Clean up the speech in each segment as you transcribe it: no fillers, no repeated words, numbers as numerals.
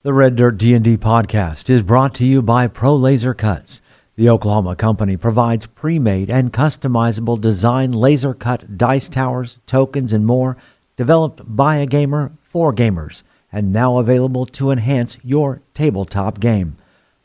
The Red Dirt D&D podcast is brought to you by Pro Laser Cuts. The Oklahoma company provides pre-made and customizable design laser cut dice towers, tokens, and more, developed by a gamer for gamers, and now available to enhance your tabletop game.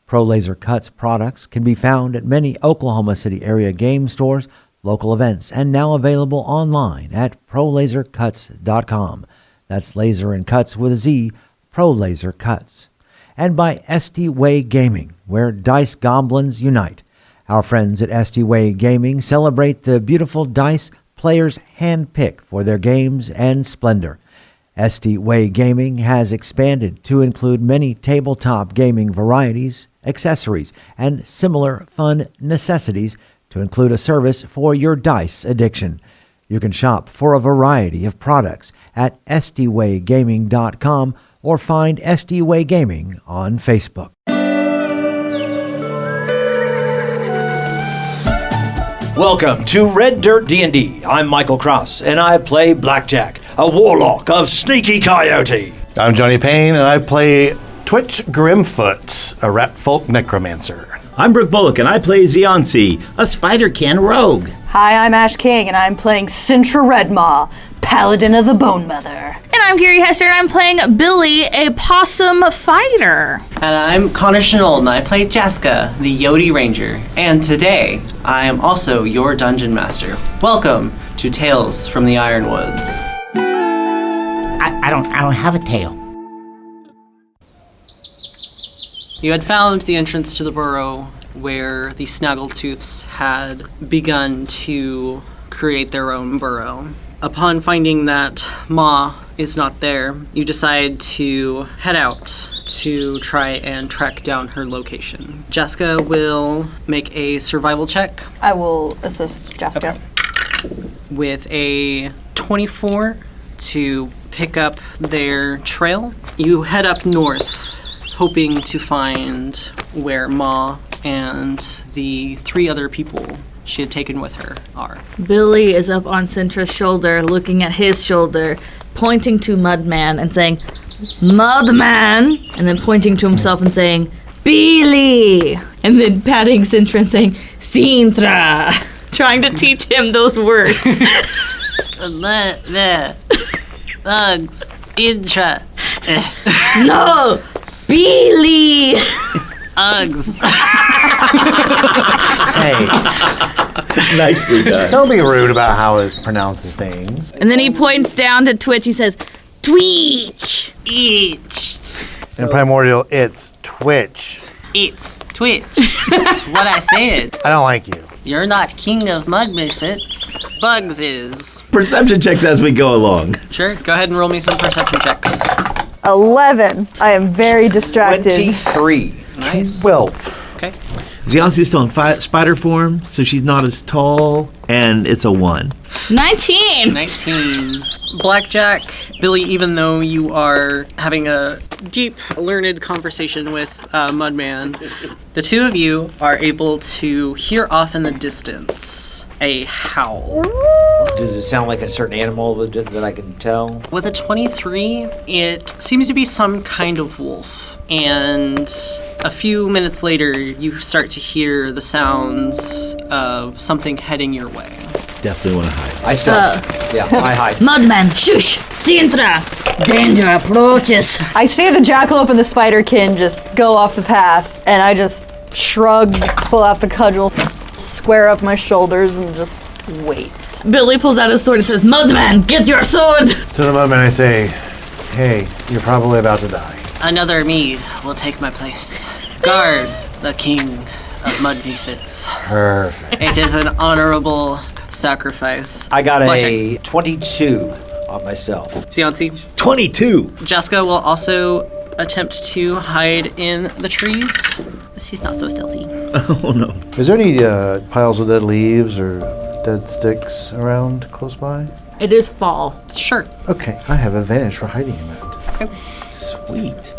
Pro Laser Cuts products can be found at many Oklahoma City area game stores, local events, and now available online at prolasercuts.com. That's laser and cuts with a Z, Pro Laser Cuts. And by SD Way Gaming, where dice goblins unite. Our friends at SD Way Gaming celebrate the beautiful dice players handpick for their games and splendor. SD Way Gaming has expanded to include many tabletop gaming varieties, accessories, and similar fun necessities to include a service for your dice addiction. You can shop for a variety of products at sdwaygaming.com or find SD Way Gaming on Facebook. Welcome to Red Dirt D&D. I'm Michael Cross, and I play Blackjack, a warlock of Sneaky Coyote. I'm Johnny Payne, and I play Twitch Grimfoot, a rat folk necromancer. I'm Brooke Bullock, and I play Zionsi, a Spider-Can rogue. Hi, I'm Ash King, and I'm playing Sintra Redmaw, Paladin of the Bone Mother. And I'm Gary Hester, and I'm playing Billy, a possum fighter. And I'm Connor Shenold, and I play Jaska, the Yote Ranger. And today, I am also your Dungeon Master. Welcome to Tales from the Ironwoods. I don't have a tail. You had found the entrance to the burrow where the Snaggletooths had begun to create their own burrow. Upon finding that Ma is not there, you decide to head out to try and track down her location. Jaska will make a survival check I will assist Jaska. with a 24 to pick up their trail. You head up north, hoping to find where Ma and the 3 other people she had taken with her are. Billy is up on Sintra's shoulder, looking at his shoulder, pointing to Mudman and saying, Mudman! And then pointing to himself and saying, Billy! And then patting Sintra and saying, Sintra! Trying to teach him those words. Bugs, intra, No! Billy! Uggs. Hey, Nicely done. don't be rude about how it pronounces things. And then he points down to Twitch. He says, Tweech! Each. In Primordial, it's Twitch. It's Twitch. That's what I said. I don't like you. You're not king of mud misfits. Bugs is. Perception checks as we go along. Sure, go ahead and roll me some perception checks. 11. I am very distracted. 23. Nice. 12. Okay. Zionsi's still in spider form, so she's not as tall, and it's a 1. 19! 19. Blackjack, Billy, even though you are having a deep, learned conversation with Mudman, the two of you are able to hear off in the distance a howl. Does it sound like a certain animal that I can tell? With a 23, it seems to be some kind of wolf. And a few minutes later, you start to hear the sounds of something heading your way. Definitely want to hide. I hide. Mudman, shush! Sintra! Danger approaches! I see the jackalope and the spiderkin just go off the path, and I just shrug, pull out the cudgel, square up my shoulders, and just wait. Billy pulls out his sword and says, Mudman, get your sword! To the moment I say, hey, you're probably about to die. Another me will take my place. Guard the king of mud misfits. Perfect. It is an honorable sacrifice. I got a Blackjack. 22 on my stealth. Zionsi. 22! Jaska will also attempt to hide in the trees. She's not so stealthy. Oh no. Is there any piles of dead leaves or dead sticks around close by? It is fall. Sure. Okay, I have advantage for hiding in that. Sweet.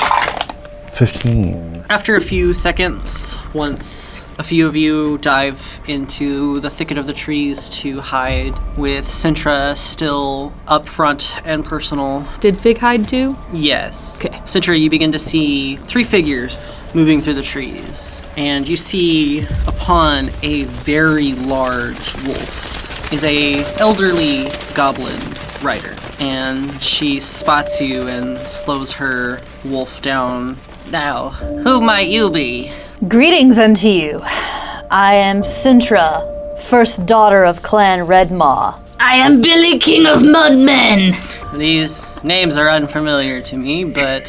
15. After a few seconds, once a few of you dive into the thicket of the trees to hide, with Sintra still up front and personal. Did Fig hide too? Yes. Okay. Sintra, you begin to see 3 figures moving through the trees, and you see upon a very large wolf is a elderly goblin rider, and she spots you and slows her wolf down. Now, who might you be? Greetings unto you. I am Sintra, first daughter of Clan Redmaw. I am Billy, king of mudmen. These names are unfamiliar to me, but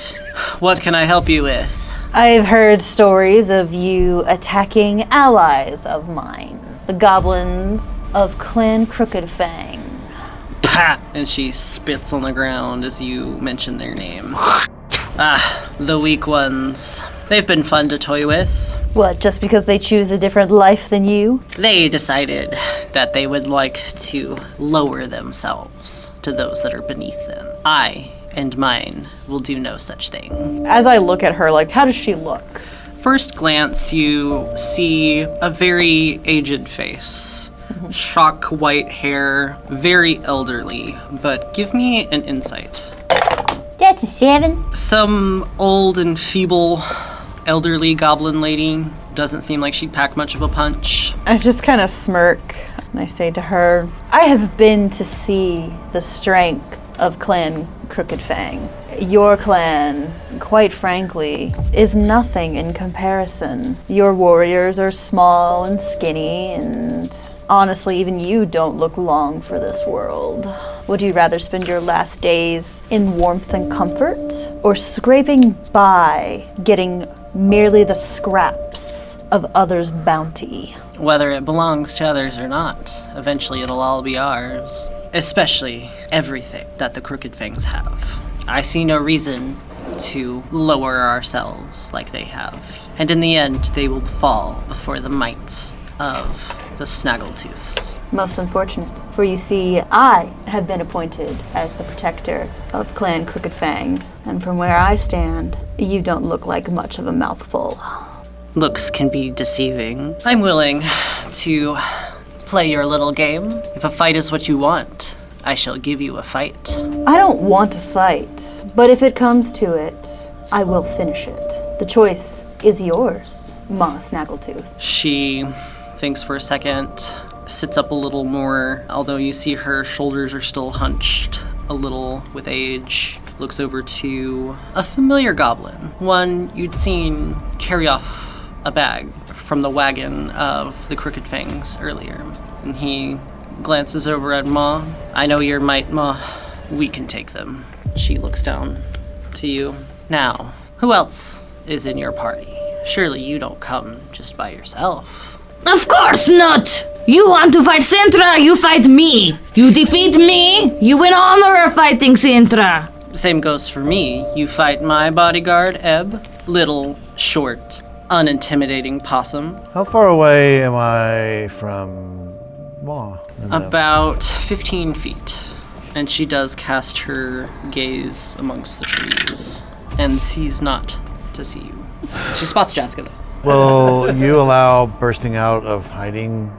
what can I help you with? I've heard stories of you attacking allies of mine, the goblins of Clan Crooked Fang. Ha! And she spits on the ground as you mention their name. Ah, the weak ones. They've been fun to toy with. What, just because they choose a different life than you? They decided that they would like to lower themselves to those that are beneath them. I and mine will do no such thing. As I look at her, like, how does she look? First glance, you see a very aged face. Shock white hair, very elderly, but give me an insight. That's a 7. Some old and feeble elderly goblin lady. Doesn't seem like she'd pack much of a punch. I just kind of smirk and I say to her, I have been to see the strength of Clan Crooked Fang. Your clan, quite frankly, is nothing in comparison. Your warriors are small and skinny, and honestly, even you don't look long for this world. Would you rather spend your last days in warmth and comfort, or scraping by, getting merely the scraps of others' bounty? Whether it belongs to others or not, eventually it'll all be ours. Especially everything that the Crooked Fangs have. I see no reason to lower ourselves like they have. And in the end, they will fall before the might of the Snaggletooths. Most unfortunate, for you see, I have been appointed as the protector of Clan Crooked Fang, and from where I stand, you don't look like much of a mouthful. Looks can be deceiving. I'm willing to play your little game. If a fight is what you want, I shall give you a fight. I don't want to fight, but if it comes to it, I will finish it. The choice is yours, Ma Snaggletooth. She thinks for a second, sits up a little more, although you see her shoulders are still hunched a little with age. Looks over to a familiar goblin, one you'd seen carry off a bag from the wagon of the Crooked Fangs earlier. And he glances over at Ma. I know your might, Ma. We can take them. She looks down to you. Now, who else is in your party? Surely you don't come just by yourself. Of course not! You want to fight Sintra, you fight me! You defeat me, you win honor of fighting Sintra! Same goes for me. You fight my bodyguard, Ebb. Little, short, unintimidating possum. How far away am I from Ma? About 15 feet. And she does cast her gaze amongst the trees and sees not to see you. She spots Jaska, though. Will you allow bursting out of hiding,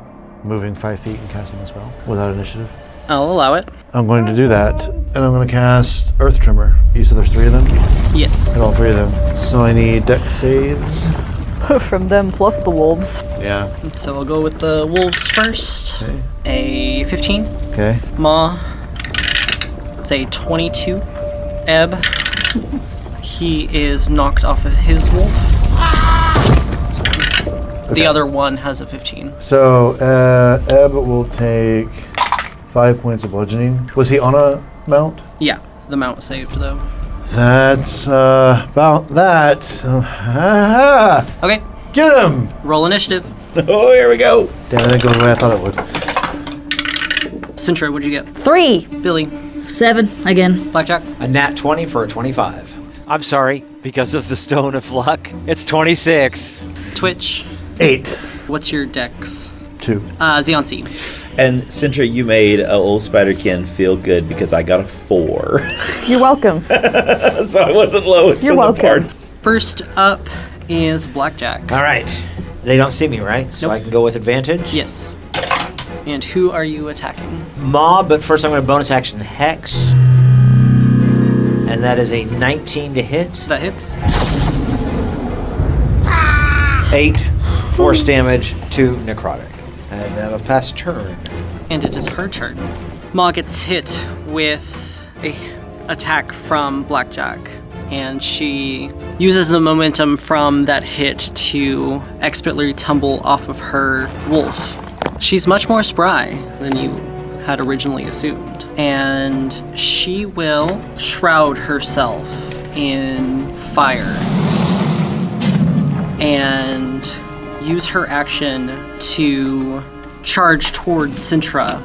moving 5 feet, and casting a spell without initiative? I'll allow it. I'm going to do that, and I'm going to cast Earth Tremor. You said there's 3 of them? Yes. And all 3 of them. So I need dex saves. From them plus the wolves. Yeah. So I'll go with the wolves first. Okay. A 15. Okay. Ma. It's a 22. Ebb. He is knocked off of his wolf. The other one has a 15. So Ebb will take 5 points of bludgeoning. Was he on a mount? Yeah, the mount saved though. That's about that. Okay, Get him! roll initiative. Oh, here we go. Damn, it didn't go the way I thought it would. Sintra, what'd you get? 3. Billy, 7, again. Blackjack. A nat 20 for a 25. I'm sorry, because of the Stone of Luck, it's 26. Twitch. 8. What's your dex? 2. Xeonci. And Sintra, you made old Spiderkin feel good because I got a 4. You're welcome. So I wasn't lowest You're in welcome. the part. First up is Blackjack. All right. They don't see me, right? So Nope. I can go with advantage? Yes. And who are you attacking? Ma, but first I'm going to bonus action Hex. And And that is a 19 to hit. That hits. 8 force damage to necrotic. And that'll pass turn. And it is her turn. Ma gets hit with a attack from Blackjack, and she uses the momentum from that hit to expertly tumble off of her wolf. She's much more spry than you had originally assumed, and she will shroud herself in fire and use her action to charge towards Sintra,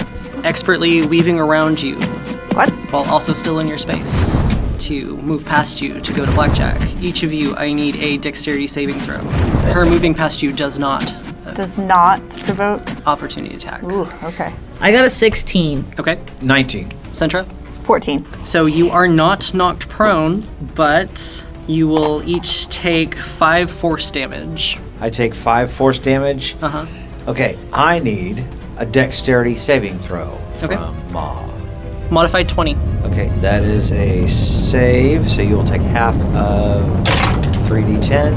expertly weaving around you. What? While also still in your space to move past you to go to Blackjack. Each of you, I need a dexterity saving throw. Her moving past you does not Does not provoke. opportunity attack. Ooh, okay. I got a 16. Okay, 19. Sentra. 14. So you are not knocked prone, but you will each take 5 force damage. I take 5 force damage. Uh-huh. Okay, I need a dexterity saving throw Okay. from Ma. Modified 20. Okay, that is a save, so you will take half of 3d10.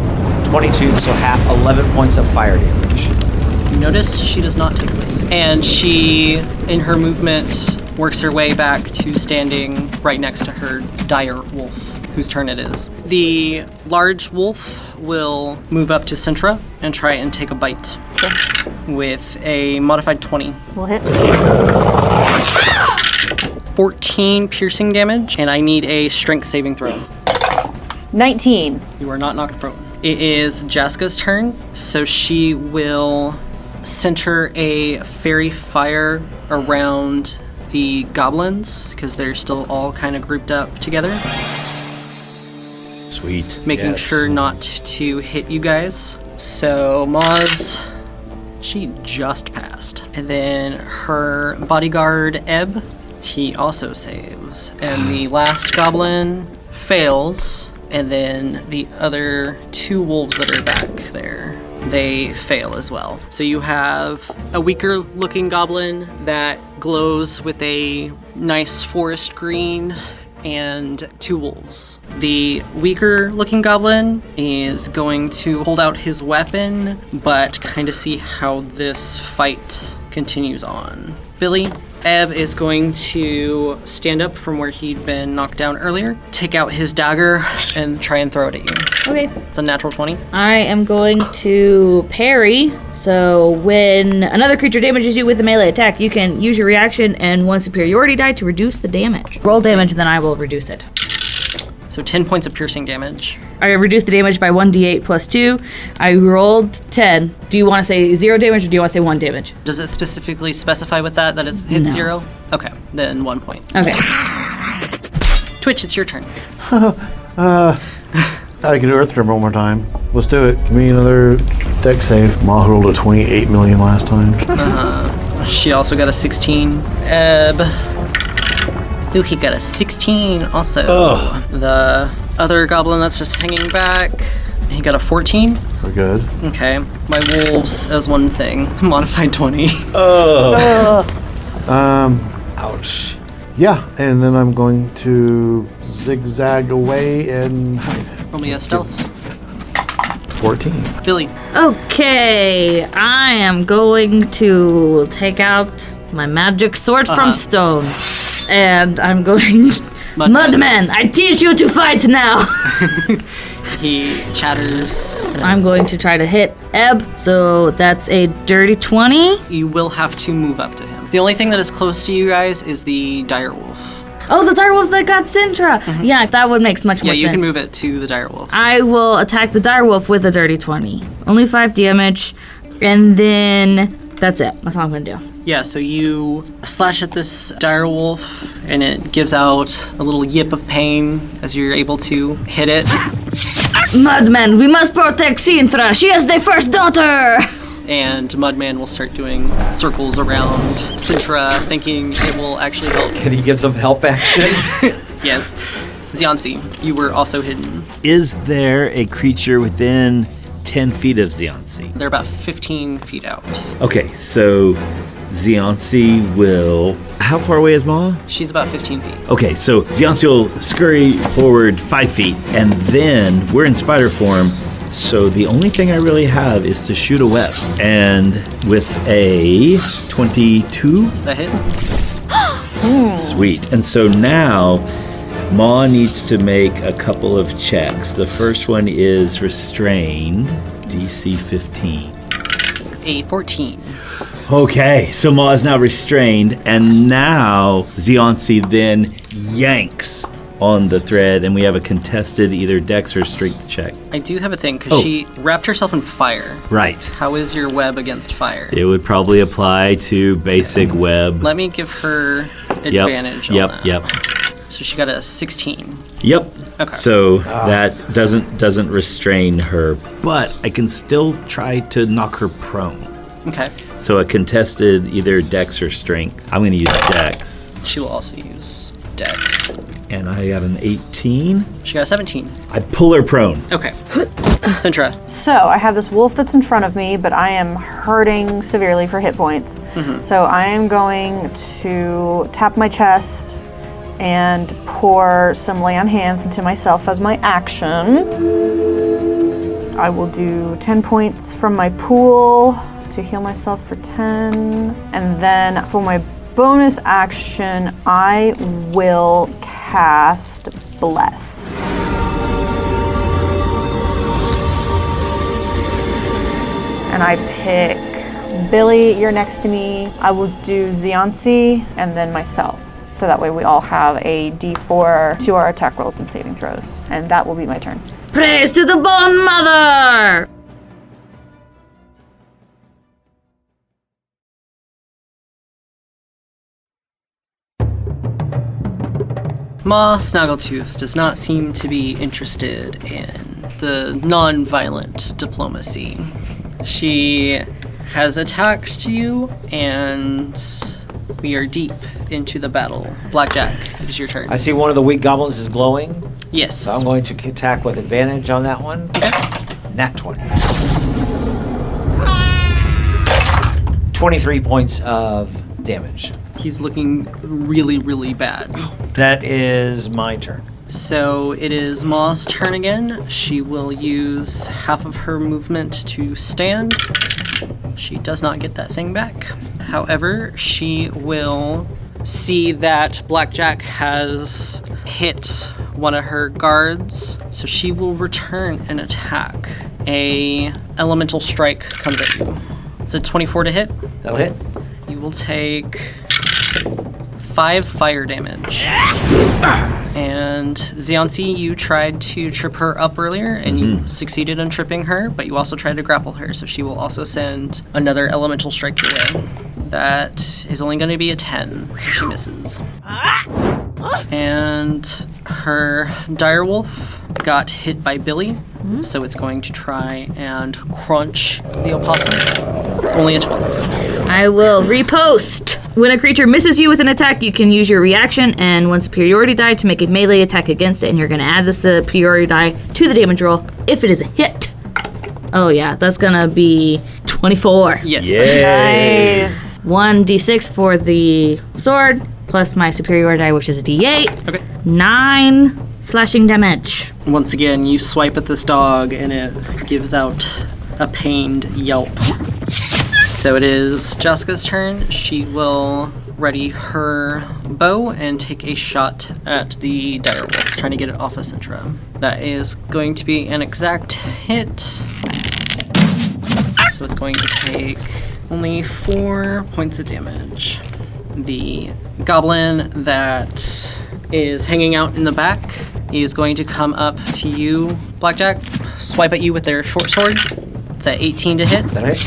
22, so half, 11 points of fire damage. You notice she does not take this. And she, in her movement, works her way back to standing right next to her dire wolf, whose turn it is. The large wolf will move up to Sintra and try and take a bite with a modified 20. We'll hit. 14 piercing damage, and I need a strength saving throw. 19. You are not knocked prone. It is Jaska's turn, so she will center a fairy fire around the goblins, because they're still all kind of grouped up together, Sweet. making Yes. sure not to hit you guys. So Maz, she just passed. And then her bodyguard, Ebb, he also saves. And the last goblin fails. And then the other 2 wolves that are back there, they fail as well. So you have a weaker looking goblin that glows with a nice forest green and 2 wolves. The weaker looking goblin is going to hold out his weapon, but kind of see how this fight continues on. Billy, Ebb is going to stand up from where he'd been knocked down earlier, take out his dagger, and try and throw it at you. Okay. It's a natural 20. I am going to parry. So when another creature damages you with a melee attack, you can use your reaction and 1 superiority die to reduce the damage. Roll damage, and then I will reduce it. So 10 points of piercing damage. I reduced the damage by 1d8 plus 2. I rolled 10. Do you want to say 0 damage, or do you want to say 1 damage? Does it specifically specify with that it's hit No. 0? Okay, then 1 point. Okay. Twitch, it's your turn. I can do Earth Tremor one more time. Let's do it. Give me another deck save. Ma rolled a 28 million last time. She also got a 16. Ebb. Ooh, he got a 16 also. The other goblin that's just hanging back, he got a 14. We're good. Okay, my wolves as one thing. Modified 20. Ouch. Yeah, and then I'm going to zigzag away and hide. Roll me a stealth. 14. Billy. Okay. I am going to take out my magic sword from stone. And I'm going... Mudman, I teach you to fight now! He chatters. I'm going to try to hit Ebb, so that's a dirty 20. You will have to move up to him. The only thing that is close to you guys is the dire wolf. Oh, the direwolves that got Sintra! Yeah, that would make much more sense. Yeah, you can move it to the dire wolf. I will attack the direwolf with a dirty 20. Only 5 damage, and then that's it. That's all I'm gonna do. Yeah, so you slash at this dire wolf, and it gives out a little yip of pain as you're able to hit it. Mudman, we must protect Sintra. She is the first daughter! And Mudman will start doing circles around Sintra, thinking it will actually help. Can he give them help action? Yes. Ziansi, you were also hidden. Is there a creature within 10 feet of Ziansi? They're about 15 feet out. Okay, so Ziansi will... How far away is Ma? She's about 15 feet. Okay, so Ziansi will scurry forward 5 feet, and then we're in spider form, so the only thing I really have is to shoot a web. And with a 22... That hit? Sweet. And so now... Ma needs to make a couple of checks. The first one is restrained, DC 15. A 14. Okay, so Ma is now restrained, and now Ziansi then yanks on the thread, and we have a contested either dex or strength check. I do have a thing, because she wrapped herself in fire. Right. How is your web against fire? It would probably apply to basic web. Let me give her advantage on that. Yep. So she got a 16. Yep. Okay. So that doesn't restrain her, but I can still try to knock her prone. Okay. So a contested either dex or strength. I'm going to use dex. She will also use dex. And I got an 18. She got a 17. I pull her prone. Okay. Sintra. So I have this wolf that's in front of me, but I am hurting severely for hit points. So I am going to tap my chest and pour some lay on hands into myself as my action. I will do 10 points from my pool to heal myself for 10. And then for my bonus action, I will cast Bless. And I pick Billy, you're next to me. I will do Ziansi and then myself. So that way we all have a d4 to our attack rolls and saving throws. And that will be my turn. Praise to the Bone Mother! Ma Snaggletooth does not seem to be interested in the non-violent diplomacy. She has attacked you, and we are deep into the battle. Blackjack, it is your turn. I see one of the weak goblins is glowing, Yes. so I'm going to attack with advantage on that one. Nat 20. 23 points of damage. He's looking really, really bad. That is my turn. So it is Ma's turn again. She will use half of her movement to stand. She does not get that thing back. However, she will see that Blackjack has hit one of her guards, so she will return an attack. A elemental strike comes at you. It's a 24 to hit. That'll hit. You will take 5 fire damage. And Ziansi, you tried to trip her up earlier, and you succeeded in tripping her, but you also tried to grapple her, so she will also send another elemental strike your way. That is only going to be a 10, so she misses. And her direwolf got hit by Billy, so it's going to try and crunch the opossum. It's only a 12. I will repost. When a creature misses you with an attack, you can use your reaction and one superiority die to make a melee attack against it, and you're going to add the superiority die to the damage roll if it is a hit. Oh yeah, that's going to be 24. Yes. Nice. 1d6 for the sword, plus my superiority die, which is a d8. Okay. 9 slashing damage. Once again, you swipe at this dog and it gives out a pained yelp. So it is Jaska's turn. She will ready her bow and take a shot at the direwolf, trying to get it off of Sintra. That is going to be an exact hit. So it's going to take only 4 points of damage. The goblin that is hanging out in the back is going to come up to you, Blackjack, swipe at you with their short sword. It's at 18 to hit. That hit.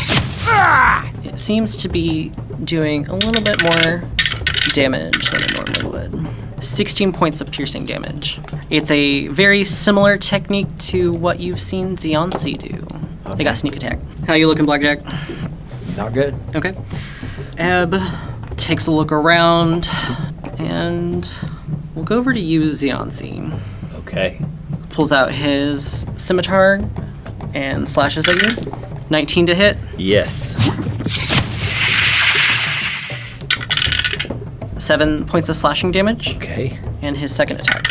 It seems to be doing a little bit more damage than it normally would. 16 points of piercing damage. It's a very similar technique to what you've seen Ziansi do. Okay. They got sneak attack. How you looking, Blackjack? Not good. Okay. Ebb takes a look around, and we'll go over to you, Ziansi. Okay. Pulls out his scimitar and slashes at you. 19 to hit. Yes. 7 points of slashing damage. Okay. And his second attack.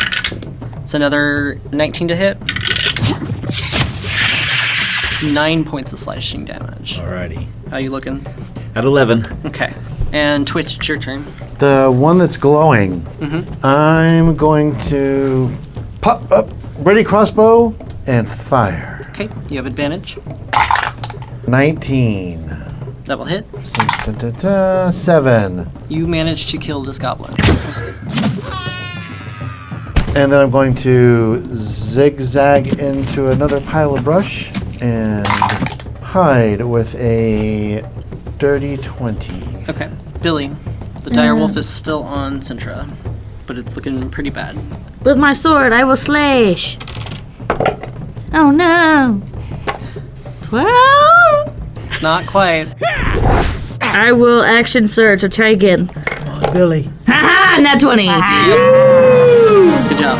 It's another 19 to hit. 9 points of slashing damage. Alrighty. How you looking? At 11. Okay. And Twitch, it's your turn. The one that's glowing, I'm going to pop up, ready crossbow, and fire. Okay, you have advantage. 19. That will hit. 7. You managed to kill this goblin. And then I'm going to zigzag into another pile of brush and hide with a dirty 20. Okay. Billy, the dire wolf is still on Sintra, but it's looking pretty bad. With my sword, I will slash. Oh no. 12? Not quite. I will action surge to try again. Come on, Billy. Haha, nat 20. Good job.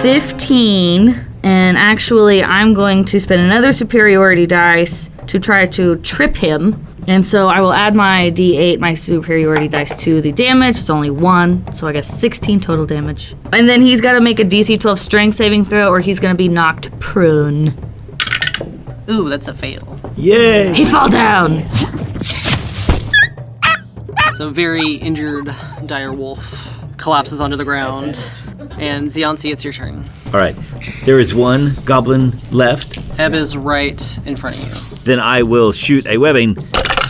15. And actually, I'm going to spend another superiority dice to try to trip him. And so I will add my d8, my superiority dice, to the damage. It's only 1, so I guess 16 total damage. And then he's got to make a DC 12 strength saving throw, or he's going to be knocked prone. Ooh, that's a fail. Yay! He fall down. So very injured dire wolf collapses onto the ground. And Ziansi, it's your turn. All right. There is one goblin left. Eb is right in front of you. Then I will shoot a webbing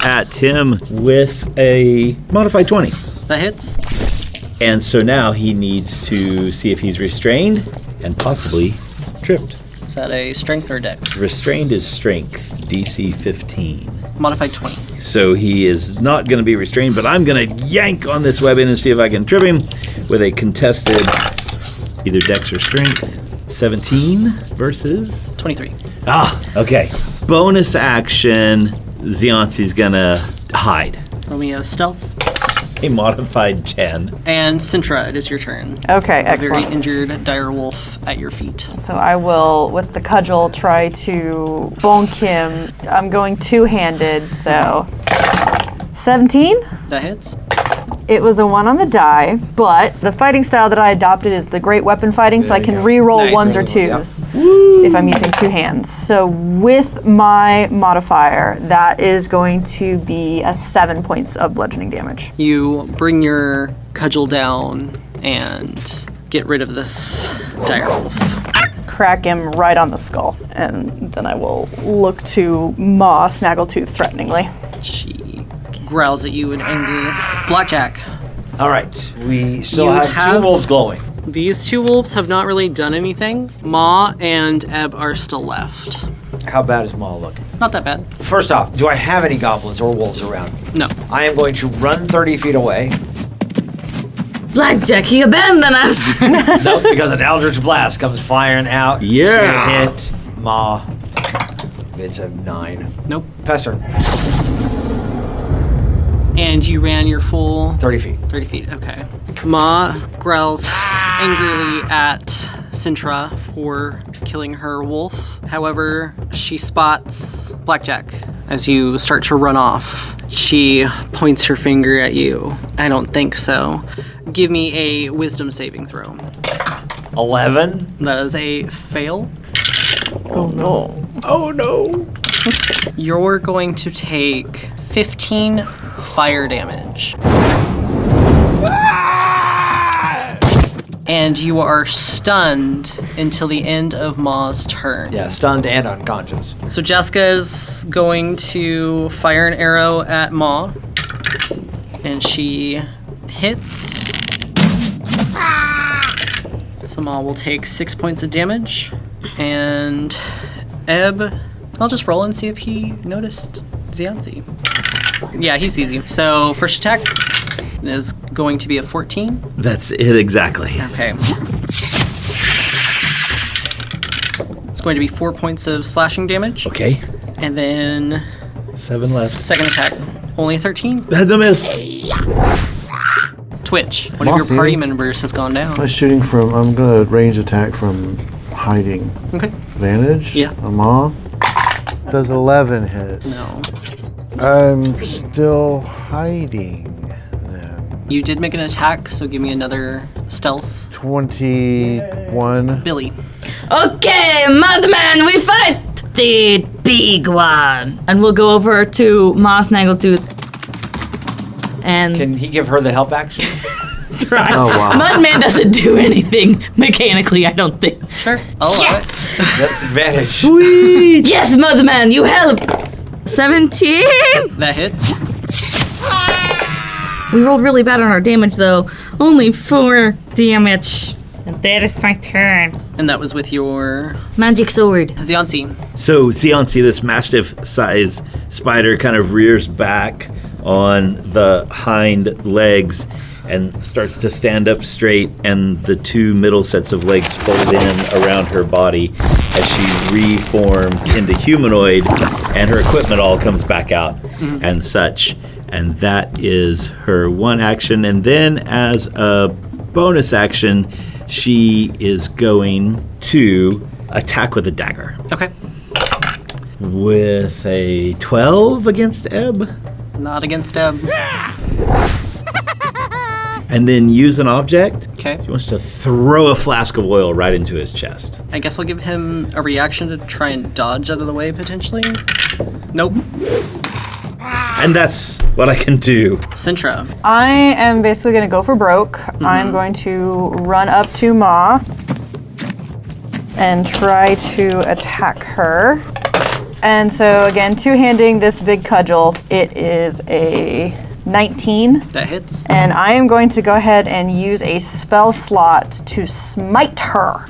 at him with a modified 20. That hits. And so now he needs to see if he's restrained and possibly tripped. Is that a strength or a dex? Restrained is strength, DC 15. Modified 20. So he is not going to be restrained, but I'm going to yank on this webbing and see if I can trip him with a contested either dex or strength. 17 versus 23. Okay. Bonus action, Ziansi's going to hide. Roll me a stealth. A modified 10. And Sintra, it is your turn. Okay, A very excellent. injured dire wolf at your feet. So I will, with the cudgel, try to bonk him. I'm going two-handed, so 17. That hits. It was a 1 on the die, but the fighting style that I adopted is the great weapon fighting, so I can re-roll Nice. 1s or 2s if I'm using two hands. So with my modifier, that is going to be a 7 points of bludgeoning damage. You bring your cudgel down and get rid of this dire wolf. Crack him right on the skull, and then I will look to Ma Snaggletooth threateningly. She growls at you in anger. Blackjack. All right, we still You have have- 2 wolves glowing. These two wolves have not really done anything. Ma and Eb are still left. How bad is Maul looking? Not that bad. First off, do I have any goblins or wolves around me? No. I am going to run 30 feet away. Blackjack, he abandoned us. No, because an Eldritch Blast comes firing out. Yeah. Hit Ma. It's a 9. Nope. Pester, And you ran your full 30 feet. 30 feet, okay. Ma growls angrily at Sintra for killing her wolf. However, she spots Blackjack as you start to run off. She points her finger at you. I don't think so. Give me a wisdom saving throw. 11. That is a fail. Oh no. Oh no. You're going to take 15 fire damage. And you are stunned until the end of Ma's turn. Yeah, stunned and unconscious. So Jaska is going to fire an arrow at Ma. And she hits. So Ma will take 6 points of damage. And Eb, I'll just roll and see if he noticed Ziansi. Yeah, he's easy. So first attack is going to be a 14. That's it exactly. Okay. It's going to be 4 points of slashing damage. Okay. And then 7 left. second attack, only 13. Had the miss. Twitch, one of your Mossy. party members has gone I'm down. shooting from, I'm gonna range attack from hiding. Okay. Advantage? Yeah. Ma? Does 11 hit? No. I'm still hiding. You did make an attack, so give me another stealth. 21. Billy. Okay, Madman, we fight the big one. And we'll go over to Ma Snaggletooth. And Can he give her the help action? try. Oh, wow. Mudman doesn't do anything mechanically, I don't think. Sure. I'll allow it. That's advantage. Sweet. Yes, Mudman, you help. 17. That hits. We rolled really bad on our damage, though. Only 4 damage. And that is my turn. And that was with your Magic sword. Ziansi. So Seonsi, this mastiff-sized spider, kind of rears back on the hind legs and starts to stand up straight, and the 2 middle sets of legs fold in around her body as she reforms into humanoid, and her equipment all comes back out and such. And that is her one action. And then as a bonus action, she is going to attack with a dagger. Okay. With a 12 against Ebb. Not against Ebb. And then use an object. Okay. She wants to throw a flask of oil right into his chest. I guess I'll give him a reaction to try and dodge out of the way, potentially. Nope. And that's what I can do. Sintra. I am basically going to go for broke. I'm going to run up to Ma and try to attack her. And so again, two-handing this big cudgel, it is a 19. That hits. And I am going to go ahead and use a spell slot to smite her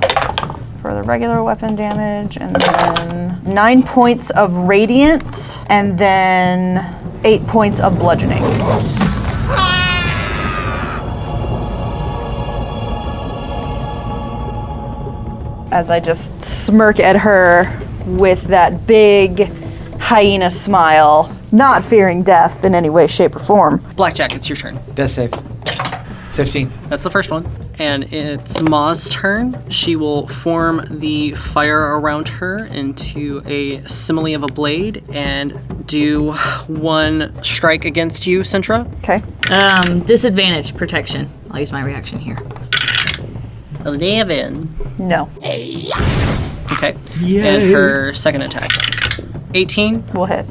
for the regular weapon damage, and then 9 points of radiant, and then 8 points of bludgeoning. As I just smirk at her with that big hyena smile, not fearing death in any way, shape, or form. Blackjack, it's your turn. Death save. 15. That's the first one. And it's Ma's turn. She will form the fire around her into a simile of a blade and do 1 strike against you, Sintra. Okay. Disadvantage protection. I'll use my reaction here. 11. No. Okay. And her second attack. 18. We'll hit.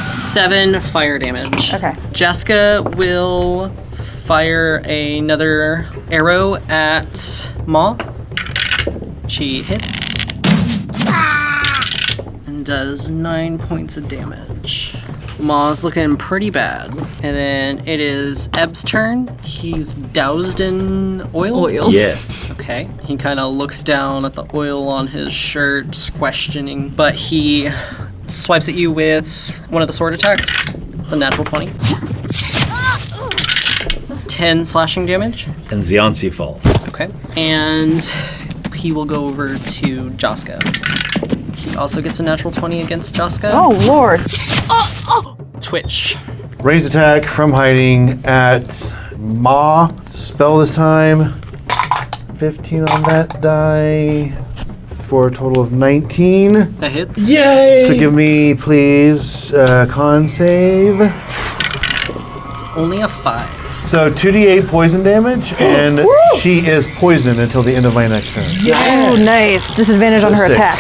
7 fire damage. Okay. Jaska will fire another arrow at Ma. She hits. And does 9 points of damage. Ma's looking pretty bad. And then it is Ebb's turn. He's doused in oil. Yes. Okay. He kind of looks down at the oil on his shirt, questioning, but he swipes at you with one of the sword attacks. It's a natural 20. 10 slashing damage. And Ziansi falls. Okay. And he will go over to Jaska. He also gets a natural 20 against Jaska. Oh, Lord. Twitch. Raise attack from hiding at Ma. Spell this time. 15 on that die for a total of 19. That hits. Yay! So give me, please, con save. It's only a 5. So 2d8 poison damage, and she is poisoned until the end of my next turn. Oh, nice. Disadvantage on her 6. attack.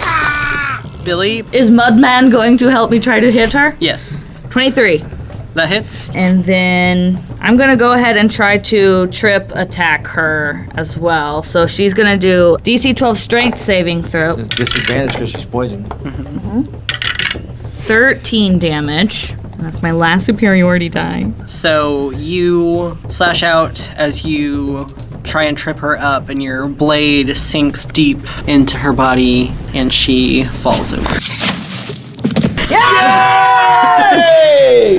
Billy. Is Mudman going to help me try to hit her? Yes. 23. That hits. And then I'm going to go ahead and try to trip attack her as well. So she's going to do DC 12 strength saving throw. There's disadvantage because she's poisoned. 13 damage. That's my last superiority die. So you slash out as you try and trip her up, and your blade sinks deep into her body, and she falls over.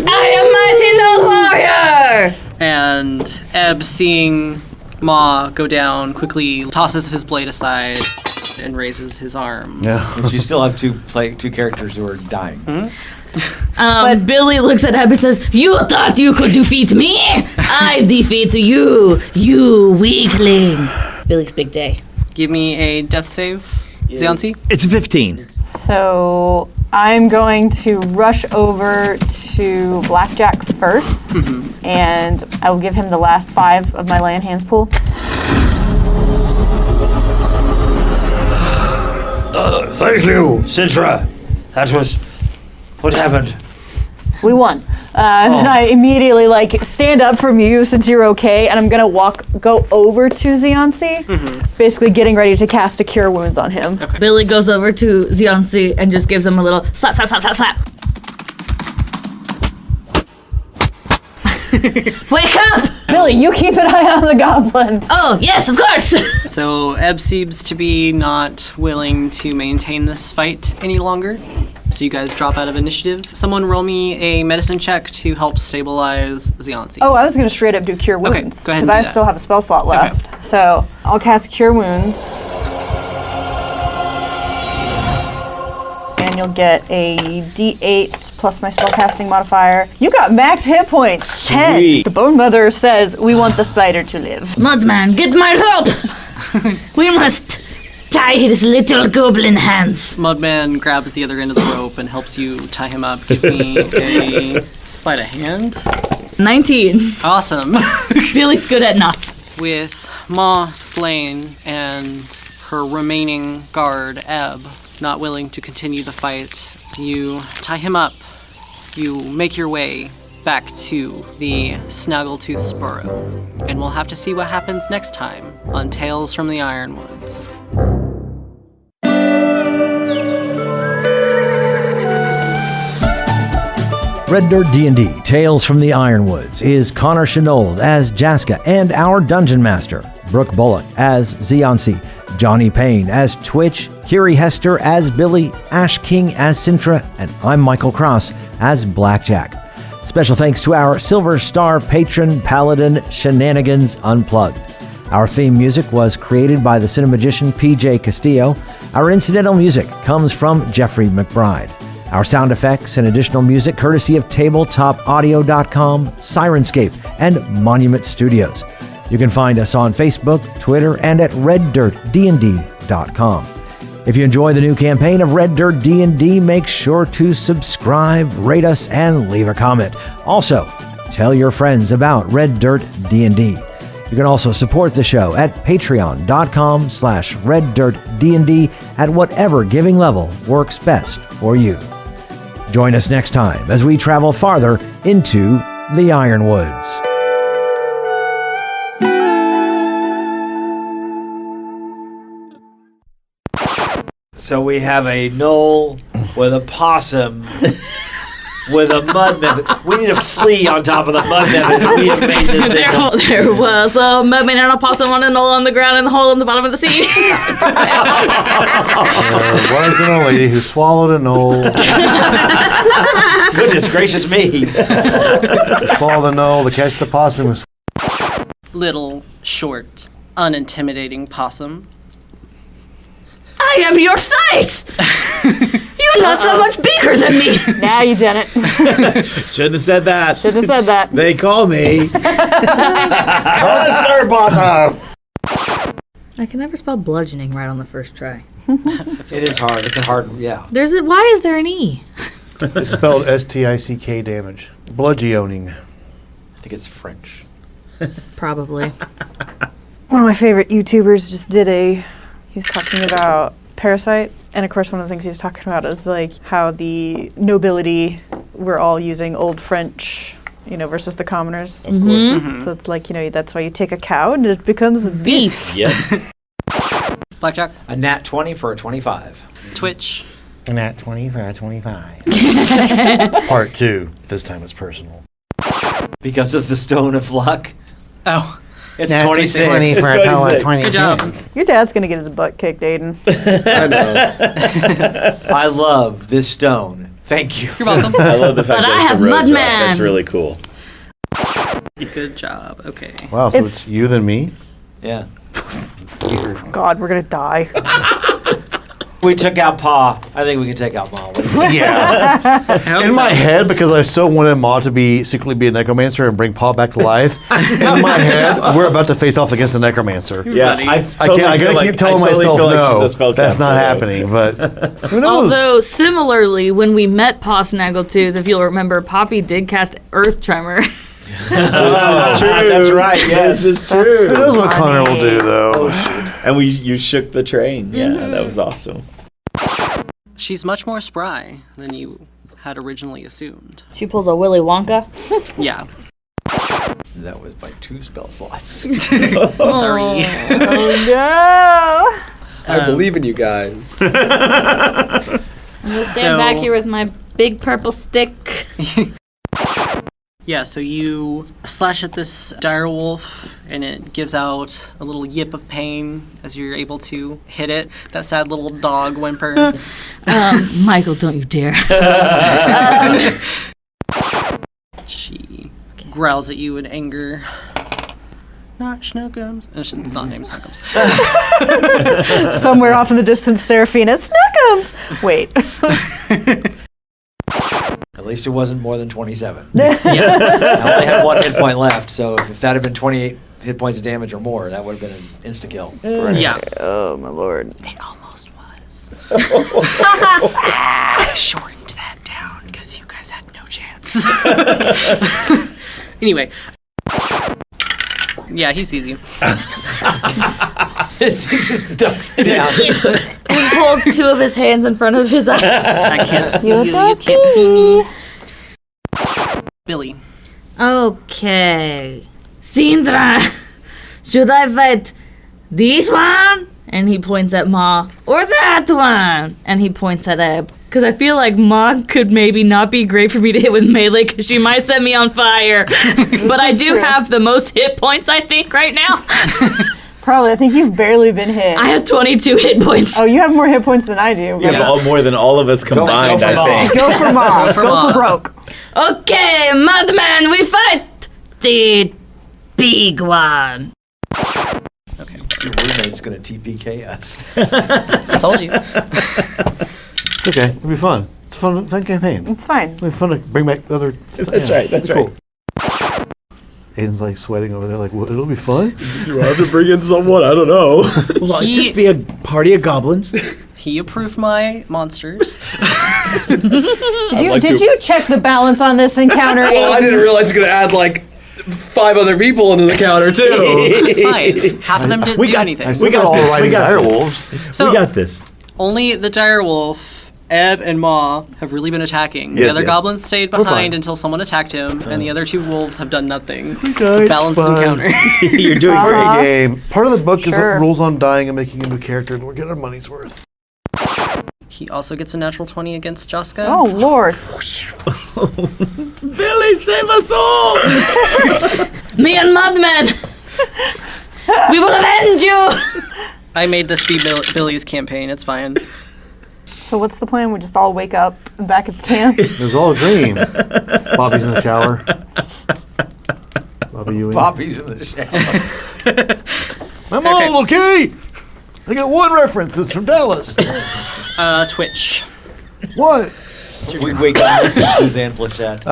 I am Mighty Note Warrior! And Ebb, seeing Ma go down, quickly tosses his blade aside and raises his arms. Yeah. And you still have two characters who are dying. Billy looks at Ebb and says, "You thought you could defeat me? I defeat you, you weakling." Billy's big day. Give me a death save, Ziansi. It's 15. So I'm going to rush over to Blackjack first, and I will give him the last 5 of my land hands pool. Thank you, Sintra. That was... What happened? We won. And I immediately stand up from you since you're okay, and I'm gonna go over to Ziansi, basically getting ready to cast a Cure Wounds on him. Okay. Billy goes over to Ziansi and just gives him a little slap, slap, slap, slap, slap. Wake up! Billy, you keep an eye on the goblin. Oh, yes, of course! So Ebb seems to be not willing to maintain this fight any longer. So you guys drop out of initiative. Someone roll me a medicine check to help stabilize Ziansi. Oh, I was gonna straight up do Cure Wounds. Okay, go ahead and Because do I that. still have a spell slot left. So I'll cast Cure Wounds. And you'll get a D8 plus my spellcasting modifier. You got max hit points. 10. Sweet. The Bone Mother says we want the spider to live. Mudman, get my rope! We must tie his little goblin hands. Mudman grabs the other end of the rope and helps you tie him up. Give me a sleight of hand. 19. Awesome. Billy's good at knots. With Ma slain and her remaining guard, Ebb, not willing to continue the fight, you tie him up. You make your way back to the Snaggletooth's burrow. And we'll have to see what happens next time on Tales from the Ironwoods. Red Dirt D&D Tales from the Ironwoods is Connor Shenold as Jaska and our Dungeon Master, Brooke Bullock as Ziansi, Johnny Payne as Twitch, Kiri Hester as Billy, Ash King as Sintra, and I'm Michael Cross as Blackjack. Special thanks to our Silver Star patron Paladin Shenanigans Unplugged. Our theme music was created by the cinemagician PJ Castillo. Our incidental music comes from Jeffrey McBride. Our sound effects and additional music courtesy of tabletopaudio.com, Syrinscape, and Monument Studios. You can find us on Facebook, Twitter, and at reddirtdnd.com. If you enjoy the new campaign of Red Dirt D&D, make sure to subscribe, rate us, and leave a comment. Also, tell your friends about Red Dirt D&D. You can also support the show at patreon.com/reddirtdnd at whatever giving level works best for you. Join us next time as we travel farther into the Ironwoods. So we have a knoll with a possum with a mud method. We need a flea on top of the mud method. We have made this thing. There was a mermaid and a possum on a knoll on the ground in the hole in the bottom of the sea. There wasn't a lady who swallowed a knoll. Goodness gracious me. Swallowed the knoll to catch the possum. Little, short, unintimidating possum. I am your size! You're not that much bigger than me! Nah, you didn't. Shouldn't have said that. Shouldn't have said that. They call me. Monster possum! I can never spell bludgeoning right on the first try. It is hard. It's a hard, yeah. Why is there an E? It's spelled S-T-I-C-K damage. Bludgeoning. I think it's French. Probably. One of my favorite YouTubers just did he was talking about Parasite, and of course one of the things he was talking about is how the nobility were all using Old French, versus the commoners. Of course. So it's that's why you take a cow and it becomes beef. Yep. Blackjack, A nat 20 for a 25. Twitch. And at 25. Part 2. This time it's personal. Because of the Stone of Luck. Oh, It's 26. 20 for a total of 20. good job. Your dad's gonna get his butt kicked, Aiden. I know. I love this stone. Thank you. You're welcome. I love the fact But that I it's have a rose rock. Mudman. That's really cool. Good job. Okay. Wow, so It's- it's you then me? Yeah. God, we're gonna die. We took out Pa. I think we can take out Ma. What do you Yeah. In my head, because I so wanted Ma to secretly be a necromancer and bring Pa back to life, in my head, we're about to face off against a necromancer. Yeah, I gotta keep telling myself no. That's not happening, but who knows? Although, similarly, when we met Pa Snaggletooth, if you'll remember, Poppy did cast Earth Tremor. This is true. That's right, yes. This is true. Who knows what Connor will do, though? And you shook the train. Yeah, that was awesome. She's much more spry than you had originally assumed. She pulls a Willy Wonka. Yeah. That was by 2 spell slots. Sorry. Oh no! I believe in you guys. I'm gonna stand back here with my big purple stick. Yeah, so you slash at this direwolf, and it gives out a little yip of pain as you're able to hit it. That sad little dog whimper. Michael, don't you dare. She growls at you in anger. Not Snookums. It's not named Snookums. Somewhere off in the distance, Seraphina, Snookums! Wait. At least it wasn't more than 27. Yeah. I only had 1 hit point left, so if that had been 28 hit points of damage or more, that would have been an insta-kill. Yeah. Oh, my lord. It almost was. I shortened that down because you guys had no chance. Anyway. Yeah, he sees you. It just ducks down. He holds 2 of his hands in front of his eyes. I can't see you. You can't see me. Billy. Okay. Sindra, should I fight this one? And he points at Ma. Or that one? And he points at Eb. Because I feel like Ma could maybe not be great for me to hit with melee because she might set me on fire. But I do have the most hit points, I think, right now. Probably. I think you've barely been hit. I have 22 hit points. Oh, you have more hit points than I do. You have more than all of us combined, I think. Go for Ma. Go for broke. Okay, Madman, we fight the big one. Okay. Your roommate's going to TPK us. I told you. It's okay. It'll be fun. It's a fun campaign. It's fine. It'll be fun to bring back other stuff. That's right. That's right. Aiden's like sweating over there, like, what, it'll be fun? Do I have to bring in someone? I don't know. Well, it'd just be a party of goblins. He approved my monsters. Did you check the balance on this encounter? Well, I didn't realize it's going to add like 5 other people into the counter, too. It's fine. Half of them didn't do anything. We got all the right direwolves. So we got this. Only the direwolf, Eb, and Ma have really been attacking. Yes, the other yes. goblins stayed fine. behind until someone attacked him, and the other 2 wolves have done nothing. It's a balanced encounter. You're doing Great great. game. Part of the book Sure. is rules on dying and making a new character, and we're getting our money's worth. He also gets a natural 20 against Jaska. Oh, Lord. Billy, save us all! Me and Madman, we will avenge you! I made this be Billy's campaign. It's fine. So what's the plan? We just all wake up back at the camp? It was all a dream. Bobby's in the shower. Bobby Ewing. Poppy's in the shower. I'm all okay. I got one reference. It's from Dallas. Twitch. What? We wake up with Suzanne Plachette.